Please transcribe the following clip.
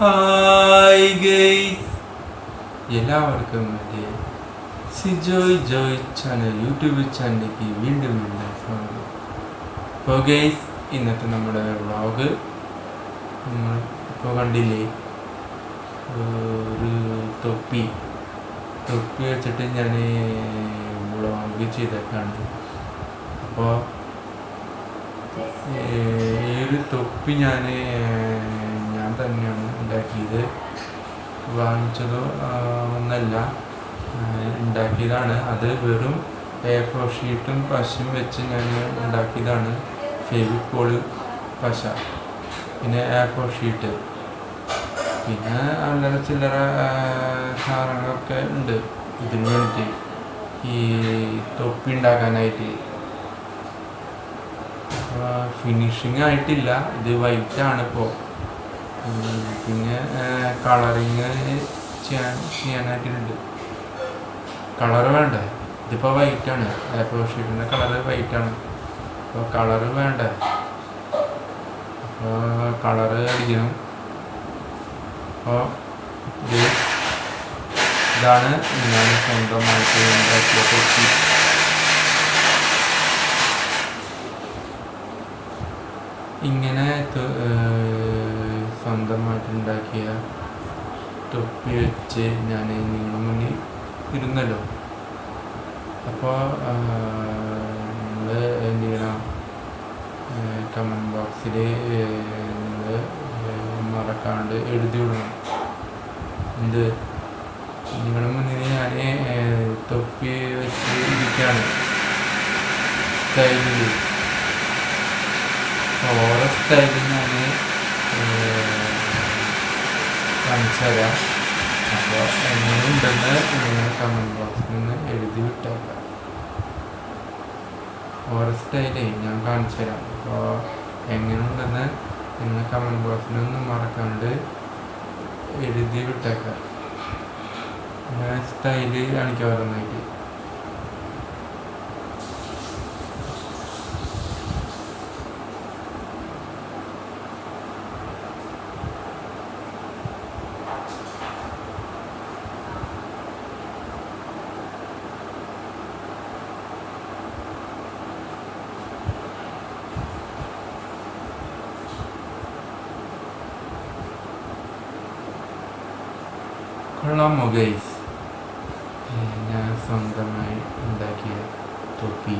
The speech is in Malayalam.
ഹായ് ഗൈസ്, എല്ലാവർക്കും എൻ്റെ സിജോയ് ജോയ് ചാനൽ യൂട്യൂബ് ചാനലിലേക്ക് വീണ്ടും സ്വാഗതം. അപ്പോൾ ഗൈസ്, ഇന്നത്തെ നമ്മുടെ വ്ളോഗ് നിങ്ങൾ ഇപ്പോൾ കണ്ടില്ലേ, ഒരു തൊപ്പി വെച്ചിട്ട് ഞാൻ വ്ളോഗ് ചെയ്തേക്കാണ്. അപ്പോൾ ഈ ഒരു തൊപ്പി ഞാൻ തന്നെയാണ് ഉണ്ടാക്കിയത്, വാങ്ങിച്ചതോ ഒന്നല്ല, ഉണ്ടാക്കിയതാണ്. അത് വെറും A4 ഷീറ്റും പശയും വെച്ച് ഞാൻ ഉണ്ടാക്കിയതാണ്. ഫെവിക്കോള്, പശ, പിന്നെ A4 ഷീറ്റ്, പിന്നെ അല്ലറ ചില്ലറ സാധനങ്ങളൊക്കെ ഉണ്ട് ഇതിന് വേണ്ടിയിട്ട്, ഈ തൊപ്പി ഉണ്ടാക്കാനായിട്ട്. ഫിനിഷിങ് ആയിട്ടില്ല, ഇത് വൈറ്റാണ് ഇപ്പോൾ. പിന്നെ കളറിങ് ചെയ്യാനായിട്ടുണ്ട്. കളറ് വേണ്ടേ, ഇതിപ്പോൾ വൈറ്റാണ്, A4 ഷീറ്റിൻ്റെ കളറ് വൈറ്റാണ്. അപ്പോൾ കളറ് വേണ്ടേ, അപ്പോൾ കളറ് അടിക്കണം. അപ്പോൾ ഇതാണ് ഞാൻ സ്വന്തമായിട്ട് ഉണ്ടാക്കിയ തൊപ്പി. ഇങ്ങനെ സ്വന്തമായിട്ടുണ്ടാക്കിയ തൊപ്പി വെച്ച് ഞാൻ നിങ്ങളുടെ മുന്നിൽ ഇരുന്നല്ലോ. അപ്പോൾ നിങ്ങൾ എന്ത് ചെയ്യണം, കമൻറ്റ് ബോക്സിൽ നിങ്ങൾ മറക്കാണ്ട് എഴുതി വിടണം. എന്ത്, നിങ്ങളുടെ മുന്നിൽ ഞാൻ തൊപ്പി വെച്ച് ഇരിക്കുകയാണ് സ്റ്റൈലിൽ. ഓരോ സ്റ്റൈലിൽ ഞാൻ കാണിച്ചു തരാം. അപ്പോൾ എങ്ങനെയുണ്ടെന്ന് നിങ്ങൾ കമൻറ്റ് ബോക്സിൽ നിന്ന് എഴുതി വിട്ടേക്കാം. ഓരോ സ്റ്റൈലേ ഞാൻ കാണിച്ചു തരാം. അപ്പോൾ എങ്ങനെയുണ്ടെന്ന് നിങ്ങൾ കമൻറ്റ് ബോക്സിൽ നിന്ന് മറക്കാണ്ട് എഴുതി വിട്ടേക്കാം. ഞാൻ സ്റ്റൈല് കാണിക്കാം ഓരോന്നായിട്ട്. കൊള്ളാമോ ഗൈസ്, ഞാൻ സ്വന്തമായി ഉണ്ടാക്കിയ തൊപ്പി.